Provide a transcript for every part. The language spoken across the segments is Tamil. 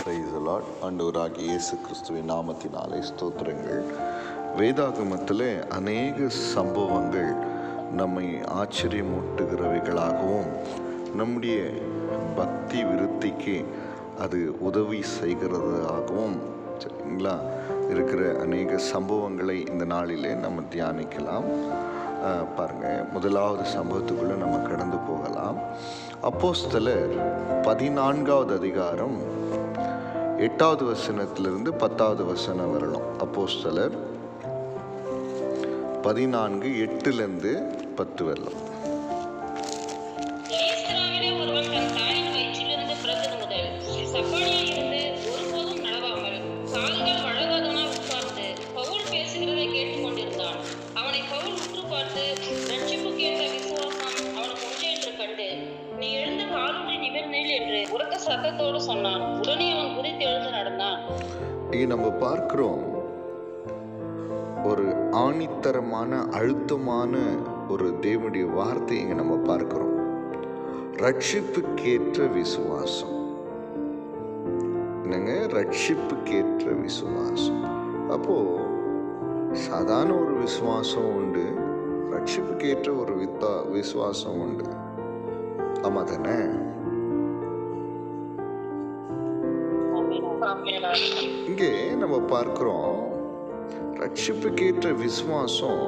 Praise the Lord. ஆண்டவராகிய இயேசு கிறிஸ்துவின் நாமத்தினாலே ஸ்தோத்திரங்கள். வேதாகமத்தில் அநேக சம்பவங்கள் நம்மை ஆச்சரியமூட்டுகிறவைகளாகவும் நம்முடைய பக்தி விருத்திக்கு அது உதவி செய்கிறதாகவும் சரிங்களா இருக்கிற அநேக சம்பவங்களை இந்த நாளிலே நம்ம தியானிக்கலாம். பாருங்கள், முதலாவது சம்பவத்துக்குள்ளே நம்ம கடந்து போகலாம். அப்போஸ்தலர் 14வது அதிகாரம் 8வது வசனத்திலிருந்து 10வது வசனம் வரலாம். அப்போஸ்தலர் 14 8லேருந்து 10 வரலாம். சத்தத்தோடு சொன்னான். உடனே அவன் குதித்து எழுந்து நடந்தான். நம்ம பார்க்கிறோம், ஒரு ஆணித்தரமான அழுத்தமான ஒரு தேவனுடைய வார்த்தை இங்க நம்ம பார்க்கிறோம். ரட்சிப்புக்கேற்ற விசுவாசம். என்னங்க? ரட்சிப்புக்கேற்ற விசுவாசம். அப்போ சாதாரண ஒரு விசுவாசம் உண்டு, ரட்சிப்புக்கேற்ற ஒரு விசுவாசம் உண்டு. ஆமா தானே? இங்கே நம்ம பார்க்கிறோம், ரட்சிப்புக்கேற்ற விசுவாசம்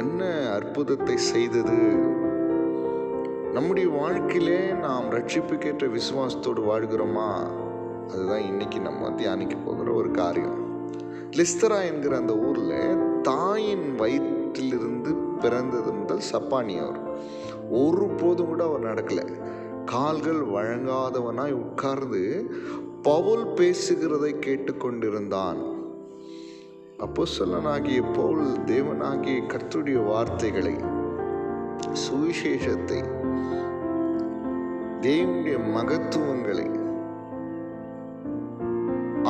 என்ன அற்புதத்தை செய்தது. நம்முடைய வாழ்க்கையிலே நாம் ரட்சிப்புக்கேற்ற விசுவாசத்தோடு வாழ்கிறோமா? அதுதான் இன்னைக்கு நம்ம தியானிக்க போகிற ஒரு காரியம். லிஸ்தரா என்கிற அந்த ஊர்ல தாயின் வயிற்றிலிருந்து பிறந்தது முதல் சப்பானியவர். ஒரு போதும் கூட அவர் நடக்கல. கால்கள் வழங்காதவனாய் உட்கார்ந்து பவுல் பேசுகிறதை கேட்டுக்கொண்டிருந்தான். அப்போஸ்தலனாகிய பவுல் தேவனாகிய கர்த்தருடைய வார்த்தைகளை, சுவிசேஷத்தை, தேவனுடைய மகத்துவங்களை,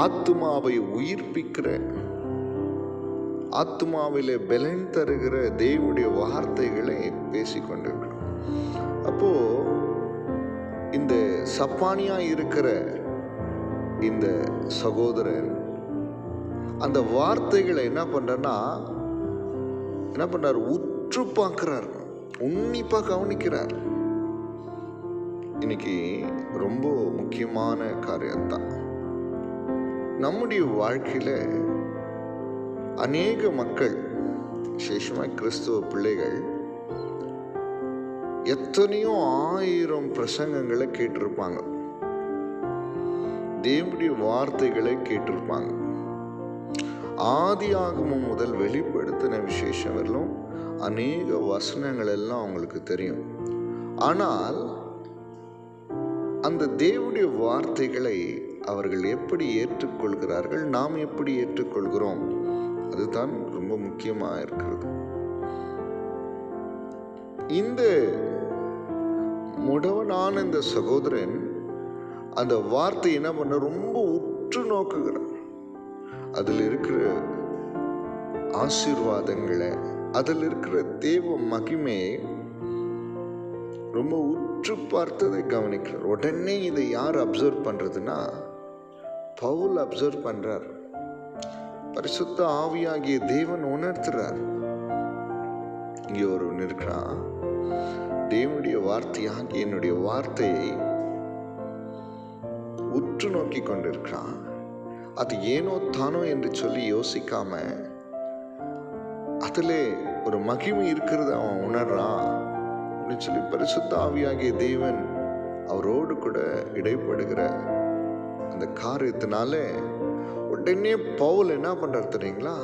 ஆத்துமாவை உயிர்ப்பிக்கிற, ஆத்துமாவிலே பலன் தருகிற தேவனுடைய வார்த்தைகளை பேசிக்கொண்டிருக்கிறார். அப்போ இந்த சப்பானியா இருக்கிற இந்த சகோதரன் அந்த வார்த்தைகளை என்ன பண்றார்? உற்று பார்க்கிறார், உன்னிப்பா கவனிக்கிறார். இன்னைக்கு ரொம்ப முக்கியமான காரியம்தான். நம்முடைய வாழ்க்கையில அநேக மக்கள், விசேஷமாய் கிறிஸ்துவ பிள்ளைகள், எத்தனையோ 1000 பிரசங்கங்களை கேட்டிருப்பாங்க, தேவனுடைய வார்த்தைகளை கேட்டிருப்பாங்க. ஆதியாகமம் முதல் வெளிப்படுத்தின விசேஷம் வரலும் அநேக வசனங்கள் எல்லாம் அவங்களுக்கு தெரியும். ஆனால் அந்த தேவனுடைய வார்த்தைகளை அவர்கள் எப்படி ஏற்றுக்கொள்கிறார்கள், நாம் எப்படி ஏற்றுக்கொள்கிறோம், அதுதான் ரொம்ப முக்கியமாக இருக்கிறது. இந்த முடவனான இந்த சகோதரன் அந்த வார்த்தை என்ன பண்ண ரொம்ப உற்று நோக்குகிறான். அதில் இருக்கிற ஆசீர்வாதங்களை, அதில் இருக்கிற தேவ மகிமையை ரொம்ப உற்று பார்த்ததை கவனிக்கிறார். உடனே இதை யார் அப்சர்வ் பண்றதுன்னா, பவுல் அப்சர்வ் பண்றார். பரிசுத்த ஆவியாகிய தேவன் உணர்த்துறார். இங்கே ஒருவன் இருக்கிறான், தேவனுடைய வார்த்தையாகி என்னுடைய வார்த்தையை உற்று நோக்கி கொண்டிருக்கிறான். அது ஏனோ தானோ என்று சொல்லி யோசிக்காம அதிலே ஒரு மகிமை இருக்கிறது அவன் உணர்றான் அப்படின்னு சொல்லி பரிசுத்த ஆவியாகிய தேவன் அவரோடு கூட இடைப்படுகிற அந்த காரியத்தினால உடனே பவுல் என்ன பண்றார் தெரியுங்களா?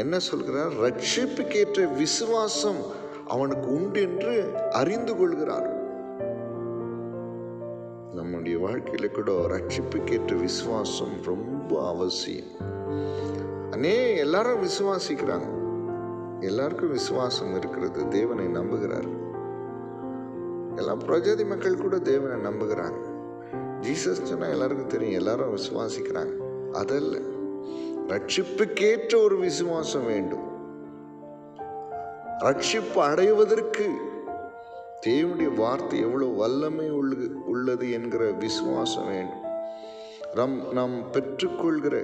என்ன சொல்கிறார்? ரட்சிப்புக்கேற்ற விசுவாசம் அவனுக்கு உண்டு என்று அறிந்து கொள்கிறார். நம்முடைய வாழ்க்கையில கூட ரட்சிப்புக்கேற்ற விசுவாசம் ரொம்ப அவசியம். எல்லாரும் விசுவாசிக்கிறாங்க, எல்லாருக்கும் விசுவாசம் இருக்கிறது, தேவனை நம்புகிறார். எல்லாம் பிரஜாதி மக்கள் கூட தேவனை நம்புகிறாங்க. ஜீசஸ் சொன்னா எல்லாருக்கும் தெரியும், எல்லாரும் விசுவாசிக்கிறாங்க. அதல்ல, ரட்சிப்புக்கேற்ற ஒரு விசுவாசம் வேண்டும். ரட்சிப்பு அடைவதற்கு தேவனுடைய வார்த்தை எவ்வளவு வல்லமை உள்ளது என்கிற விசுவாசம் வேண்டும். நாம் பெற்றுக்கொள்கிற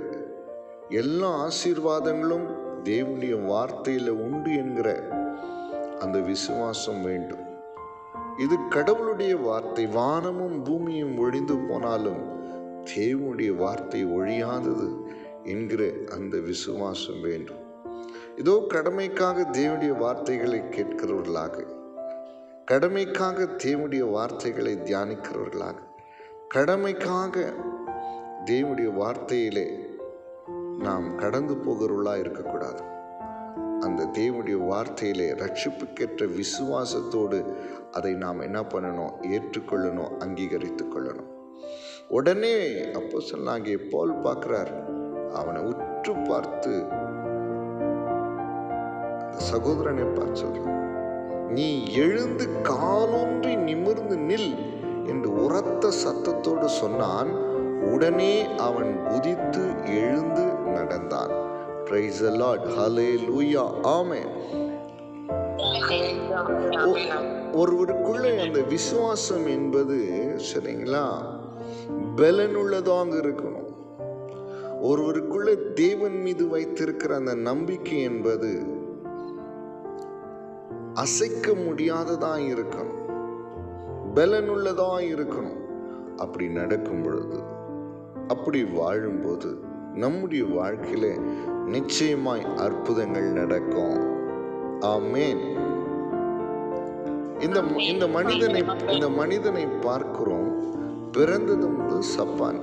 எல்லா ஆசீர்வாதங்களும் தேவனுடைய வார்த்தையில உண்டு என்கிற அந்த விசுவாசம் வேண்டும். இது கடவுளுடைய வார்த்தை. வானமும் பூமியும் ஒழிந்து போனாலும் தேவனுடைய வார்த்தை ஒழியாதது என்கிற அந்த விசுவாசம் வேண்டும். இதோ கடமைக்காக தேவனுடைய வார்த்தைகளை கேட்கிறவர்களாக, கடமைக்காக தேவனுடைய வார்த்தைகளை தியானிக்கிறவர்களாக, கடமைக்காக தேவனுடைய வார்த்தையிலே நாம் கடந்து போகிறவர்களாக இருக்கக்கூடாது. அந்த தேவனுடைய வார்த்தையிலே ரட்சிப்புக்கேற்ற விசுவாசத்தோடு அதை நாம் என்ன பண்ணணும்? ஏற்றுக்கொள்ளணும், அங்கீகரித்து கொள்ளணும். உடனே அப்போஸ்தலனாகிய பவுல் பார்க்கிறார். அவனை உற்று பார்த்து சகோதரனை பார்த்து சொல்றான், நீ எழுந்து காலொன்றி நிமிர்ந்து நில் என்று உரத்த சத்தத்தோடு சொன்னான். உடனே அவன் குதித்து எழுந்து நடந்தான். Praise the Lord. Hallelujah. Amen. ஒருவருக்குள்ளே அந்த விசுவாசம் என்பது சரிங்களா, பலனுள்ளதாக இருக்கணும். ஒருவருக்குள்ள தேவன் மீது வைத்திருக்கிற அந்த நம்பிக்கை என்பது அசைக்க முடியாததா இருக்கணும், பலனுள்ளதா இருக்கணும். அப்படி நடக்கும் பொழுது, அப்படி வாழும்போது நம்முடைய வாழ்க்கையில நிச்சயமாய் அற்புதங்கள் நடக்கும். ஆமென். இந்த மனிதனை பார்க்கிறோம். பிறந்தது முதல் சப்பான்.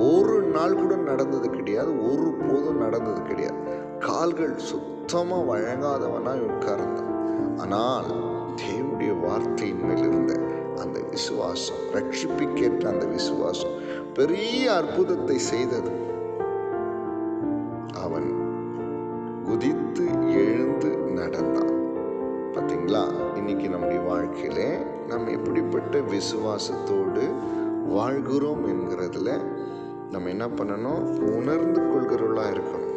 ஒரு நாள் கூட நடந்தது கிடையாது, ஒரு போதும் நடந்தது கிடையாது. கால்கள் சுத்தமா வழங்காதவனா உட்கார்ந்தான். ஆனால் தேவனுடைய வார்த்தையின் மேல் இருந்த அந்த விசுவாசம், ரட்சிப்புக்கேற்ற அந்த விசுவாசம் பெரிய அற்புதத்தை செய்தது. அவன் குதித்து எழுந்து நடந்தான். பார்த்தீங்களா? இன்னைக்கு நம்முடைய வாழ்க்கையில நம்ம எப்படிப்பட்ட விசுவாசத்தோடு வாழ்கிறோம் என்கிறதுல நம்ம என்ன பண்ணணும்? உணர்ந்து கொள்கிறவர்களா இருக்கணும்.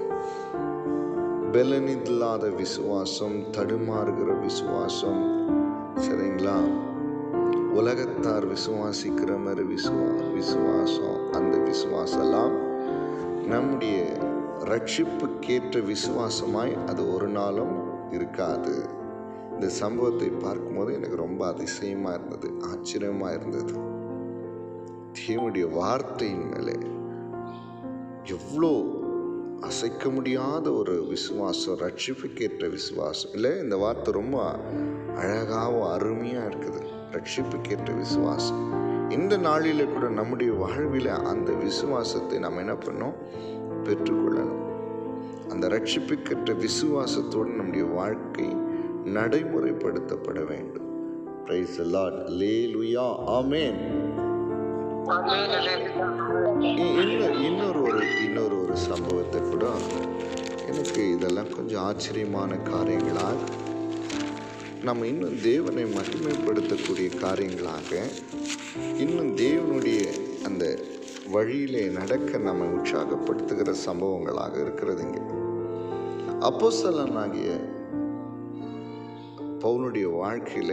பலனில்லாத விசுவாசம், தடுமாறுகிற விசுவாசம், சரிங்களா, உலகத்தார் விசுவாசிக்கிற மாதிரி விசுவாசம், அந்த விசுவாசம்லாம் நம்முடைய ரட்சிப்புக்கேற்ற விசுவாசமாய் அது ஒரு நாளும் இருக்காது. இந்த சம்பவத்தை பார்க்கும்போது எனக்கு ரொம்ப அதிசயமா இருந்தது, ஆச்சரியமா இருந்தது. தேவனுடைய வார்த்தையின் மேலே எவ்வளோ அசைக்க முடியாத ஒரு விசுவாசம், ரட்சிப்புக்கேற்ற விசுவாசம். இல்லை, இந்த வார்த்தை ரொம்ப அழகாகவும் அருமையாக இருக்குது. ரட்சிப்புக்கேற்ற விசுவாசம். இந்த நாளில கூட நம்முடைய வாழ்வில் அந்த விசுவாசத்தை நம்ம என்ன பண்ணோம்? பெற்றுக்கொள்ளணும். அந்த ரட்சிப்புக்கேற்ற விசுவாசத்தோடு நம்முடைய வாழ்க்கை நடைமுறைப்படுத்தப்பட வேண்டும். Praise the Lord. Hallelujah. Amen. இன்னொரு ஒரு சம்பவத்தை கூட எனக்கு இதெல்லாம் கொஞ்சம் ஆச்சரியமான காரியங்களாக, நம்ம இன்னும் தேவனை மகிமைப்படுத்தக்கூடிய காரியங்களாக, இன்னும் தேவனுடைய அந்த வழியிலே நடக்க நம்ம உற்சாகப்படுத்துகிற சம்பவங்களாக இருக்கிறதுங்க. அப்போஸ்தலனாகிய பவுலுடைய வாழ்க்கையில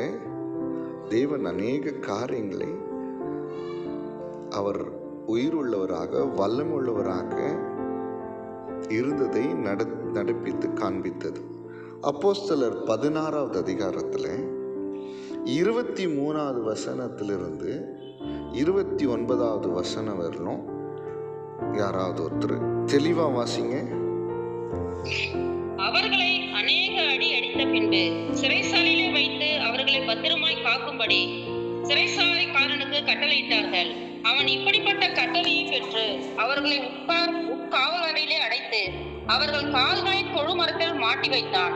தேவன் அநேக காரியங்களை அவர் உயிருள்ளவராக, வல்லமுள்ளவராக இருந்ததை நடப்பித்து காண்பித்தது. அப்போஸ்தலர் 16வது அதிகாரத்தில் 23வது வசனத்திலிருந்து 29வது வசனம் வரணும். யாராவது ஒருத்தர் தெளிவா வாசிங்க. அவர்களை அநேக அடி அடித்த பின்பு சிறைசாலையிலே வைத்து அவர்களை பத்திரமாய் காக்கும்படி சிறைசாலைக்காரனுக்கு கட்டளையிட்டார்கள். அவன் இப்படிப்பட்ட கட்டளையை பெற்று அவர்களை உட்காவல் அறையிலே அடைத்து அவர்கள் கால்களை கொழுமரத்தில் மாட்டி வைத்தான்.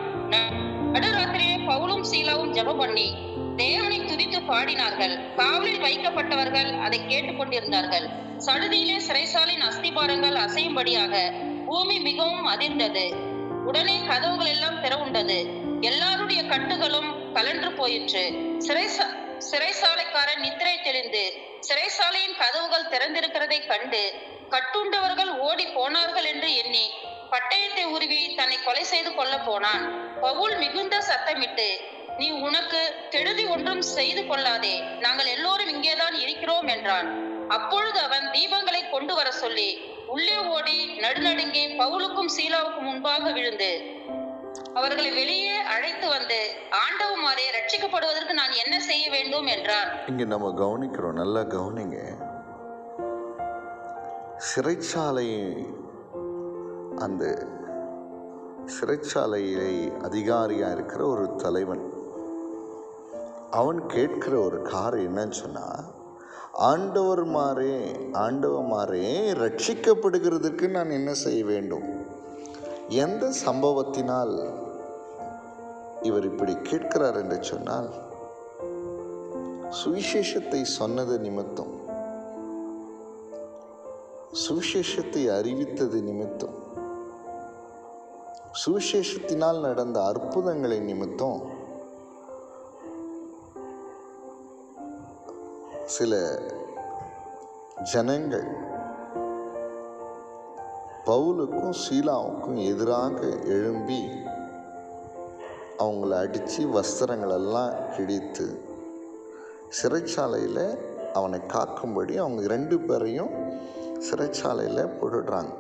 நடுராத்திரியே பவுலும் சீலாவும் ஜெபம் பண்ணி தேவனை துதித்து பாடினார்கள். காவலில் வைக்கப்பட்டவர்கள் அதை கேட்டுக் கொண்டிருந்தார்கள். சடுதியிலே சிறைசாலின் அஸ்திபாரங்கள் அசையும்படியாக பூமி மிகவும் அதிர்ந்தது. உடனே கதவுகள் எல்லாம் திறவுண்டது. எல்லாருடைய கட்டுகளும் கலன்று போயிற்று. சிறைசாலைக்காரன் நித்திரை தெளிந்து சிறைசாலையின் கதவுகள் திறந்திருக்கிறதை கண்டு கட்டுண்டவர்கள் ஓடி போனார்கள் என்று எண்ணி பட்டயத்தை உருவி தன்னை கொலை செய்து கொள்ள போனான். பவுல் மிகுந்த சத்தமிட்டு, நீ உனக்கு கெடுதி ஒன்றும் செய்து கொள்ளாதே, நாங்கள் எல்லோரும் இங்கேதான் இருக்கிறோம் என்றான். அப்பொழுது அவன் தீபங்களை கொண்டு வர சொல்லி உள்ளே ஓடி நடுநடுங்கி பவுலுக்கும் சீலாவுக்கும் முன்பாக விழுந்து அவர்களை வெளியே அழைத்து வந்து, ஆண்டவமாரே, ரட்சிக்கப்படுவதற்கு நான் என்ன செய்ய வேண்டும் என்றான். இங்க நம்ம கவனிக்கிறோம், நல்லா கவனிங்க. சிறைச்சாலை, அந்த சிறைச்சாலையை அதிகாரியா இருக்கிற ஒரு தலைவன், அவன் கேட்கிற ஒரு காரியம் என்னன்னு சொன்னா, ஆண்டவமாரே ரட்சிக்கப்படுகிறதுக்கு நான் என்ன செய்ய வேண்டும்? எந்த சம்பவத்தினால் இவர் இப்படி கேட்கிறார் என்று சொன்னால், சுவிசேஷத்தை சொன்னது நிமித்தம், சுவிசேஷத்தை அறிவித்தது நிமித்தம், சுவிசேஷத்தினால் நடந்த அற்புதங்களை நிமித்தம் சில ஜனங்கள் பவுலுக்கும் சீலாவுக்கும் எதிராக எழும்பி அவங்கள அடித்து வஸ்திரங்களெல்லாம் கிழித்து சிறைச்சாலையில் அவனை காக்கும்படி அவங்க 2 பேரையும் சிறைச்சாலையில் போட்டுடுறாங்க.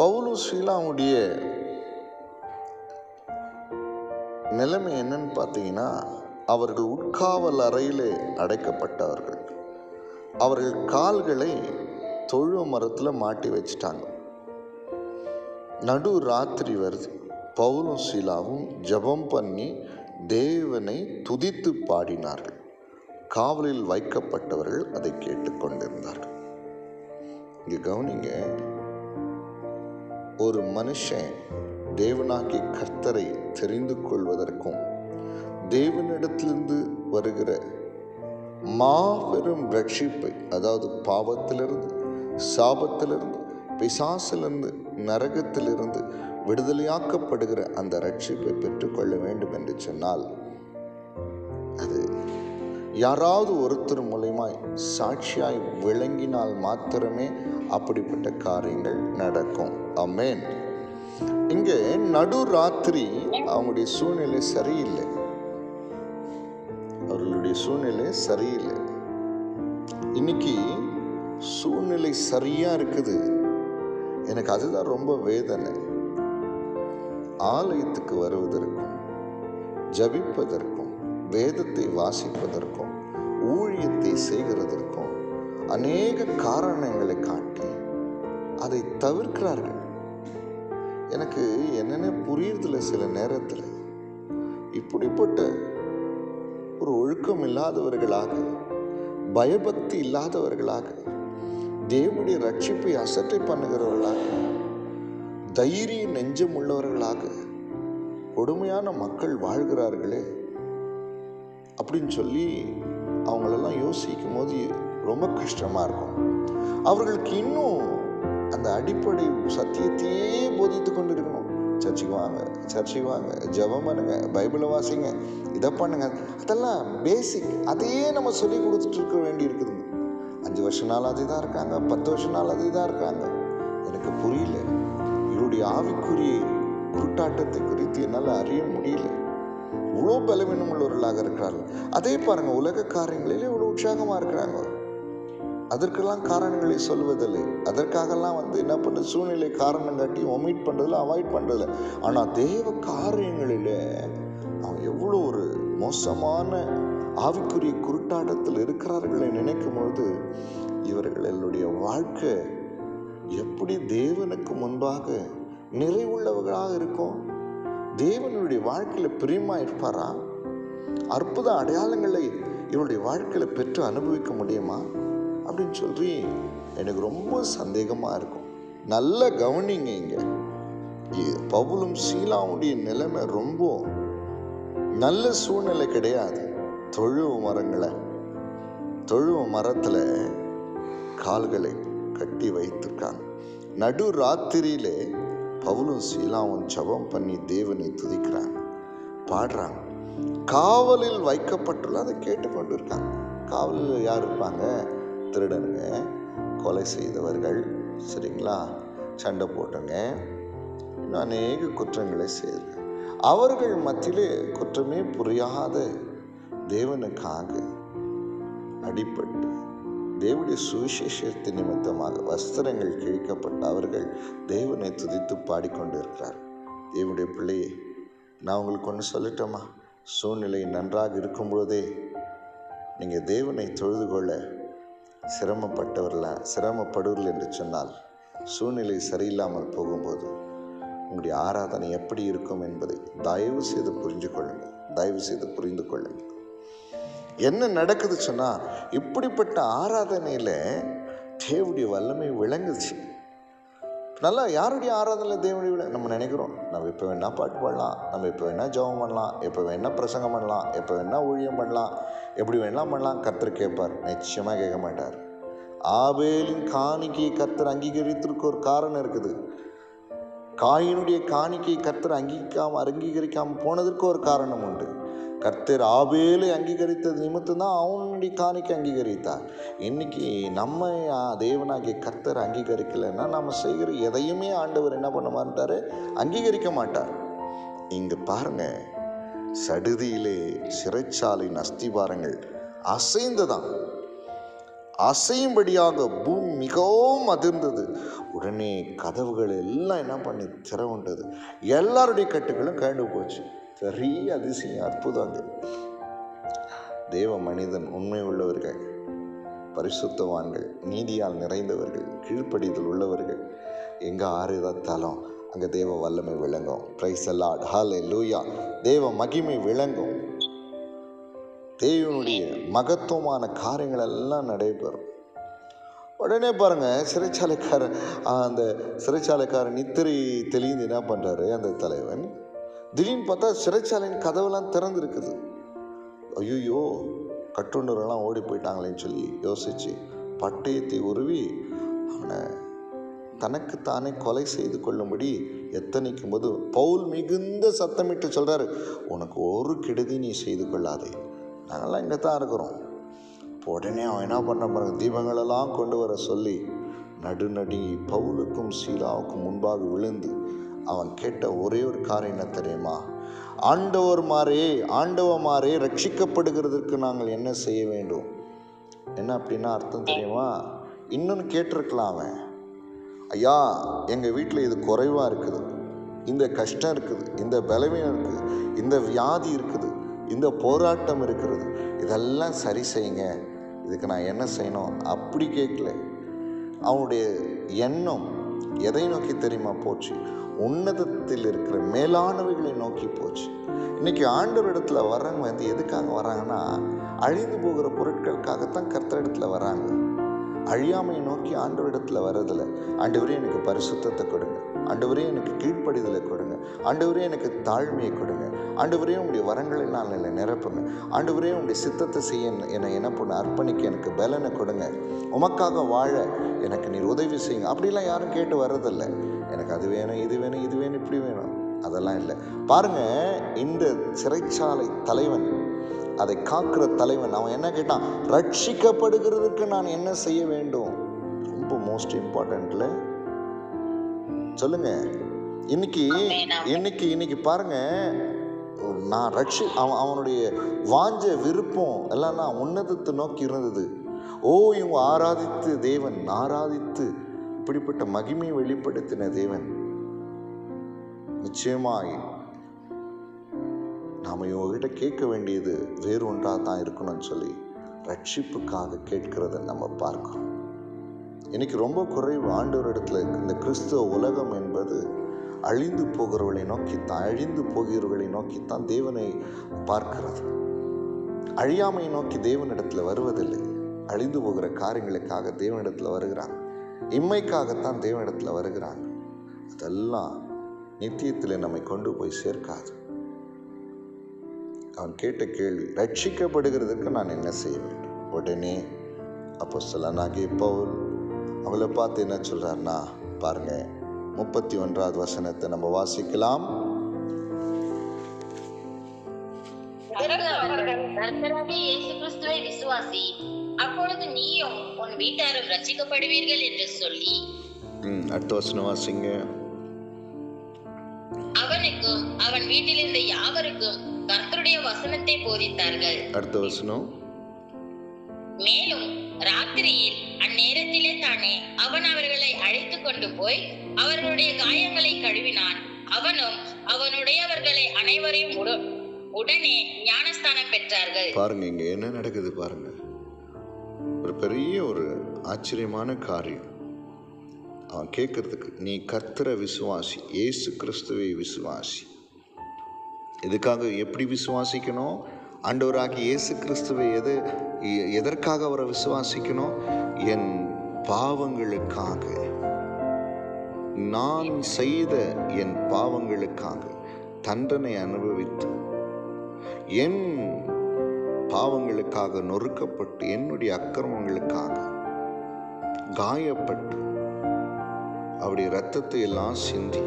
பவுலு சீலாவுடைய நிலைமை என்னன்னு பார்த்தீங்கன்னா, அவர்கள் உட்காவல் அறையிலே அடைக்கப்பட்டவர்கள். அவர்கள் கால்களை தொழு மரத்தில் மாட்டி வச்சிட்டாங்க. நடு ராத்திரி வருது. பவுலும் சீலாவும் ஜெபம் பண்ணி தேவனை துதித்து பாடினார்கள். காவலில் வைக்கப்பட்டவர்கள் அதை கேட்டுக்கொண்டிருந்தார்கள். இங்க கவனிங்க, ஒரு மனுஷன் தேவனாகிய கர்த்தரை தெரிந்து கொள்வதற்கும் தேவனிடத்திலிருந்து வருகிற மாபெரும் ரட்சிப்பை, அதாவது பாவத்திலிருந்து, சாபத்திலிருந்து, பிசாசிலிருந்து, நரகத்திலிருந்து விடுதலையாக்கப்படுகிற அந்த ரட்சிப்பை பெற்றுக்கொள்ள வேண்டும் என்று சொன்னால், அது யாராவது ஒருத்தர் மூலமாய் சாட்சியாய் விளங்கினால் மாத்திரமே அப்படிப்பட்ட காரியங்கள் நடக்கும். ஆமென். இங்கே நடு ராத்திரி அவங்களுடைய சூழ்நிலை சரியில்லை, அவர்களுடைய சூழ்நிலை சரியில்லை. இன்னைக்கு சூழ்நிலை சரியா இருக்குது. எனக்கு அதுதான் ரொம்ப வேதனை. ஆலயத்துக்கு வருவதற்கும் ஜபிப்பதற்கும் வேதத்தை வாசிப்பதற்கும் ஊழியத்தை செய்கிறதற்கும் அநேக காரணங்களை காட்டி அதை தவிர்க்கிறார்கள். எனக்கு என்னென்ன புரியுறதில்ல. சில நேரத்தில் இப்படிப்பட்ட ஒரு ஒழுக்கம் இல்லாதவர்களாக, பயபக்தி இல்லாதவர்களாக, தேவனுடைய ரட்சிப்பை அசட்டை பண்ணுகிறவர்களாக, தைரிய நெஞ்சம் உள்ளவர்களாக கொடுமையான மக்கள் வாழ்கிறார்களே அப்படின்னு சொல்லி அவங்களெல்லாம் யோசிக்கும் போது ரொம்ப கஷ்டமாக இருக்கும். அவர்களுக்கு இன்னும் அந்த அடிப்படை சத்தியத்தையே போதித்து கொண்டு இருக்கணும். சர்ச்சுக்கு வாங்க, ஜெபம் பண்ணுங்க, பைபிளை வாசிங்க, இதை பண்ணுங்க, அதெல்லாம் பேசிக். அதையே நம்ம சொல்லி கொடுத்துட்டு இருக்க வேண்டி இருக்குதுங்க. 5 வருஷ நாள் அதே தான் இருக்காங்க, 10 வருஷ நாள் அதே தான் இருக்காங்க. எனக்கு புரியல. இவருடைய ஆவிக்குரிய குருட்டாட்டத்தை குறித்து என்னால் அறிய முடியல. இவ்வளோ பலவீனம் உள்ளவர்களாக இருக்கிறார்கள். அதே பாருங்க, உலக காரியங்களிலே இவ்வளோ உற்சாகமாக இருக்கிறாங்க. அதற்கெல்லாம் காரணங்களை சொல்வதில்லை. அதற்காகலாம் என்ன பண்ணுறது, சூழ்நிலை காரணம் காட்டி ஒமிட் பண்ணுறதில்ல, அவாய்ட் பண்ணுறதில்ல. ஆனால் தேவ காரியங்களில் அவங்க எவ்வளோ ஒரு மோசமான ஆவிக்குரிய குருட்டாட்டத்தில் இருக்கிறார்களை நினைக்கும் பொழுது இவர்களுடைய வாழ்க்கை எப்படி தேவனுக்கு முன்பாக நிறைவுள்ளவர்களாக இருக்கும்? தேவனுடைய வாழ்க்கையில் பிரியமாக இருப்பாரா? அற்புத அடையாளங்களை இவருடைய வாழ்க்கையில் பெற்று அனுபவிக்க முடியுமா அப்படின்னு சொல்லி எனக்கு ரொம்ப சந்தேகமாக இருக்கும். நல்ல கவனிங்க. இங்கே பவுலும் சீலாவுடைய நிலைமை ரொம்ப நல்ல சூழ்நிலை கிடையாது. தொழுவ மரத்தில் கால்களை கட்டி வைத்திருக்காங்க. நடு ராத்திரியிலே பவுலும் சீலாவும் ஜெபம் பண்ணி தேவனை துதிக்கிறாங்க, பாடுறாங்க. காவலில் வைக்கப்பட்டுள்ள அதை கேட்டுக்கொண்டு இருக்காங்க. காவலில் யார் இருப்பாங்க? திருடனுங்க, கொலை செய்தவர்கள், சரிங்களா, சண்டை போட்டுங்க, இன்னும் அநேக குற்றங்களை செய்யுங்க. அவர்கள் மத்தியிலே குற்றமே புரியாத தேவனுக்காக அடிபட்டு தேவனுடைய சுவிசேஷத்தின் நிமித்தமாக வஸ்திரங்கள் கிழிக்கப்பட்ட அவர்கள் தேவனை துதித்து பாடிக்கொண்டிருக்கிறார். தேவனுடைய பிள்ளையே, நான் உங்களுக்கு ஒன்று சொல்லட்டோமா? சூழ்நிலை நன்றாக இருக்கும் பொழுதே நீங்கள் தேவனை தொழுது கொள்ள சிரமப்படுவர்கள் என்று சொன்னால், சூழ்நிலை சரியில்லாமல் போகும்போது உங்களுடைய ஆராதனை எப்படி இருக்கும் என்பதை தயவு செய்து புரிந்து கொள்ளுங்கள். என்ன நடக்குது சொன்னால், இப்படிப்பட்ட ஆராதனையில் தேவனுடைய வல்லமை விளங்குச்சு. நல்லா யாருடைய ஆராதனை தேவனுடைய நம்ம நினைக்கிறோம், நம்ம எப்போ வேணால் பாட்டு பாடலாம், நம்ம எப்போ வேணால் ஜெபம் பண்ணலாம், எப்போ வேணால் பிரசங்கம் பண்ணலாம், எப்போ வேணால் ஊழியம் பண்ணலாம், எப்படி வேணால் பண்ணலாம். கர்த்தர் கேட்பார்? நிச்சயமாக கேட்க மாட்டார். ஆபேலின் காணிக்கையை கர்த்தர் அங்கீகரித்திருக்க ஒரு காரணம் இருக்குது. காயினுடைய காணிக்கையை கர்த்தர் அங்கீகரிக்காமல் போனதற்கு ஒரு காரணம் உண்டு. கர்த்தர் ஆபேலை அங்கீகரித்தது நிமித்தம் தான் அவனுடைய காணிக்கை அங்கீகரித்தார். இன்னைக்கு நம்ம தேவனாகிய கர்த்தர் அங்கீகரிக்கலைன்னா நம்ம செய்கிற எதையுமே ஆண்டவர் என்ன பண்ண மாட்டார்? அங்கீகரிக்க மாட்டார். இங்க பாருங்க, சடுதியிலே சிறைச்சாலையின் அஸ்திபாரங்கள் அசைந்துதான், அசையும்படியாக பூமி மிகவும் அதிர்ந்தது. உடனே கதவுகள் எல்லாம் என்ன பண்ணி திறவுண்டது. எல்லாருடைய கட்டுகளும் கழண்டு போச்சு. பெரிய அதிசயம், அற்புதங்க. தேவ மனிதன், உண்மை உள்ளவர்கள், பரிசுத்தவான்கள், நீதியால் நிறைந்தவர்கள், கீழ்ப்படிதல் உள்ளவர்கள் எங்கே ஆறுதத்தாலும் அங்கே தேவ வல்லமை விளங்கும். பிரைஸ் தி லார்ட், ஹல்லேலூயா. தேவ மகிமை விளங்கும். தேவனுடைய மகத்துவமான காரியங்கள் எல்லாம் நடைபெறும். உடனே பாருங்க, அந்த சிறைச்சாலைக்காரன் நித்திரை தெளிந்து என்ன பண்ணுறாரு அந்த தலைவன்? திடீர்னு பார்த்தா சிறைச்சாலையின் கதவுலாம் திறந்துருக்குது. ஐயோ, கட்டுண்டவரெல்லாம் ஓடி போயிட்டாங்களேன்னு சொல்லி யோசிச்சு பட்டயத்தை உருவி அவனை தனக்குத்தானே கொலை செய்து கொள்ளும்படி எத்தனைக்கும் போது பவுல் மிகுந்த சத்தமிட்டு சொல்கிறாரு, உனக்கு ஒரு கெடுதி நீ செய்து கொள்ளாதே, நாங்கள்லாம் இங்கே தான் இருக்கிறோம். உடனே அவன் என்ன பண்ண பாருங்க, தீபங்களெல்லாம் கொண்டு வர சொல்லி நடுநடுங்கி பவுலுக்கும் சீலாவுக்கும் முன்பாக விழுந்து அவன் கேட்ட ஒரே ஒரு காரியம் என்ன தெரியுமா? ஆண்டவமாரே ரட்சிக்கப்படுகிறதுக்கு நாங்கள் என்ன செய்ய வேண்டும்? என்ன அப்படின்னா அர்த்தம் தெரியுமா? இன்னொன்று கேட்டிருக்கலாம் அவன், ஐயா எங்கள் வீட்டில் இது குறைவாக இருக்குது, இந்த கஷ்டம் இருக்குது, இந்த பலவீனம் இருக்குது, இந்த வியாதி இருக்குது, இந்த போராட்டம் இருக்கிறது, இதெல்லாம் சரி செய்யுங்க, இதுக்கு நான் என்ன செய்யணும்? அப்படி கேட்கல. அவனுடைய எண்ணம் எதை நோக்கி தெரியுமா போச்சு? உன்னதத்தில் இருக்கிற மேலானவைகளை நோக்கி போச்சு. இன்னைக்கு ஆண்டவர் இடத்துல வர்றவங்க எதுக்காக வராங்கன்னா, அழிந்து போகிற பொருட்களுக்காகத்தான் கர்த்தர் இடத்துல வராங்க. அழியாமையை நோக்கி ஆண்டவர் இடத்துல வர்றதில்ல. ஆண்டவரே எனக்கு பரிசுத்தத்தை கொடுங்க, ஆண்டவரே எனக்கு கீழ்ப்படிதலை கொடுங்க, ஆண்டவரே எனக்கு தாழ்மையை கொடுங்க, ஆண்டவரே உங்களுடைய வரங்களை நான் நிரப்புங்க, ஆண்டவரே உங்களுடைய சித்தத்தை செய்ய என்னை என்ன பண்ண அர்ப்பணிக்க எனக்கு பலனை கொடுங்க, உமக்காக வாழ எனக்கு நீர் உதவி செய்யுங்க. அப்படிலாம் யாரும் கேட்டு வர்றதில்லை. எனக்கு அது வேணும், இது வேணும், இது வேணும், இப்படி வேணும், அதெல்லாம் இல்லை. பாருங்க, இந்த சிறைச்சாலை தலைவன், அதை காக்கிற தலைவன், அவன் என்ன கேட்டான்? ரட்சிக்கப்படுகிறதுக்கு நான் என்ன செய்ய வேண்டும்? ரொம்ப மோஸ்ட் இம்பார்ட்டன்ட்ல சொல்லுங்க. இன்னைக்கு பாருங்க, நான் அவனுடைய வாஞ்ச விருப்பம் எல்லாம் நான் உன்னதத்தை நோக்கி இருந்தது. இவங்க ஆராதித்து இப்படிப்பட்ட மகிமை வெளிப்படுத்தின தேவன் நிச்சயமாய் நாம் இவங்ககிட்ட கேட்க வேண்டியது வேறு ஒன்றாக தான் இருக்கணும்னு சொல்லி ரட்சிப்புக்காக கேட்கிறத நம்ம பார்க்கிறோம். இன்னைக்கு ரொம்ப குறைவு ஆண்டவர் இடத்துல. இந்த கிறிஸ்துவ உலகம் என்பது அழிந்து போகிறவர்களை நோக்கித்தான் தேவனை பார்க்கிறது. அழியாமையை நோக்கி தேவனிடத்தில் வருவதில்லை. அழிந்து போகிற காரியங்களுக்காக தேவனிடத்தில் வருகிறாங்க. இம்மைக்காகத்தான் தேவனிடத்தில் வருகிறாங்க. அதெல்லாம் நித்தியத்தில் நம்மை கொண்டு போய் சேர்க்காது. அவன் கேட்ட கேள்வி, ரட்சிக்கப்படுகிறதுக்கு நான் என்ன செய்ய வேண்டும்? உடனே அப்போஸ்தலனாகிய பவுல் அவங்கள பார்த்து என்ன சொல்றாருன்னா, பாருங்க 31வது வசனத்தை நம்ம வாசிக்கலாம். அப்பொழுது நீயும் உன் வீட்டாரும் ரட்சிக்கப்படுவீர்கள் என்று சொல்லி. அடுத்த வசனம் வாசிங்க. அவனுக்கும் அவன் வீட்டில் இருந்த யாவருக்கும் கர்த்தருடைய வசனத்தை போதித்தார்கள். அடுத்த வசனம். மேலும் ராத்திரியில் அந்நேரத்திலே தானே அவன் அவர்களை அழைத்து கொண்டு போய் அவர்களுடைய காயங்களை கழுவினான். அவனும் அவனுடையவர்களை அனைவரையும் உடனே ஞானஸ்தானம் பெற்றார்கள். பாருங்க இங்க என்ன நடக்குது பாருங்க. ஒரு பெரிய ஒரு ஆச்சரியமான காரியம். அவன் கேட்கறதுக்கு, நீ கர்த்தரை விசுவாசி, இயேசு கிறிஸ்துவை விசுவாசி. இதுக்காக எப்படி விசுவாசிக்கணும்? ஆண்டவராகிய இயேசு கிறிஸ்துவை எதற்காக அவரை விசுவாசிக்கணும்? என் பாவங்களுக்காக, நான் செய்த என் பாவங்களுக்காக தண்டனை அனுபவித்து, என் பாவங்களுக்காக நொறுக்கப்பட்டு, என்னுடைய அக்கிரமங்களுக்காக காயப்பட்டு, அவருடைய இரத்தத்தை எல்லாம் சிந்தி,